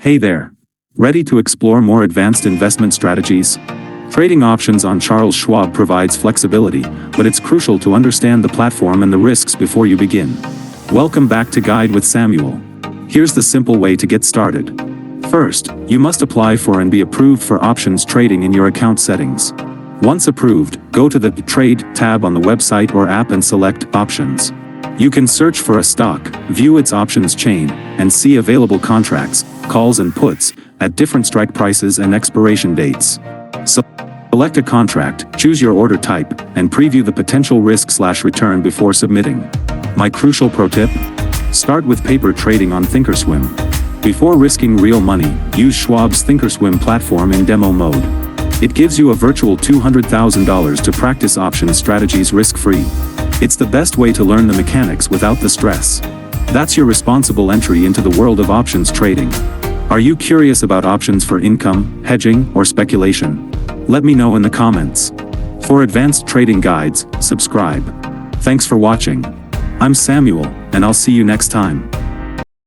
Hey there. Ready to explore more advanced investment strategies? Trading options on Charles Schwab provides flexibility, but it's crucial to understand the platform and the risks before you begin. Welcome back to Guide with Samuel. Here's the simple way to get started. First, you must apply for and be approved for options trading in your account settings. Once approved, go to the Trade tab on the website or app and select Options. You can search for a stock, view its options chain, and see available contracts, calls and puts, at different strike prices and expiration dates. Select a contract, choose your order type, and preview the potential risk/return before submitting. My crucial pro tip? Start with paper trading on Thinkorswim. Before risking real money, use Schwab's Thinkorswim platform in demo mode. It gives you a virtual $200,000 to practice options strategies risk-free. It's the best way to learn the mechanics without the stress. That's your responsible entry into the world of options trading. Are you curious about options for income, hedging, or speculation? Let me know in the comments. For advanced trading guides, subscribe. Thanks for watching. I'm Samuel, and I'll see you next time.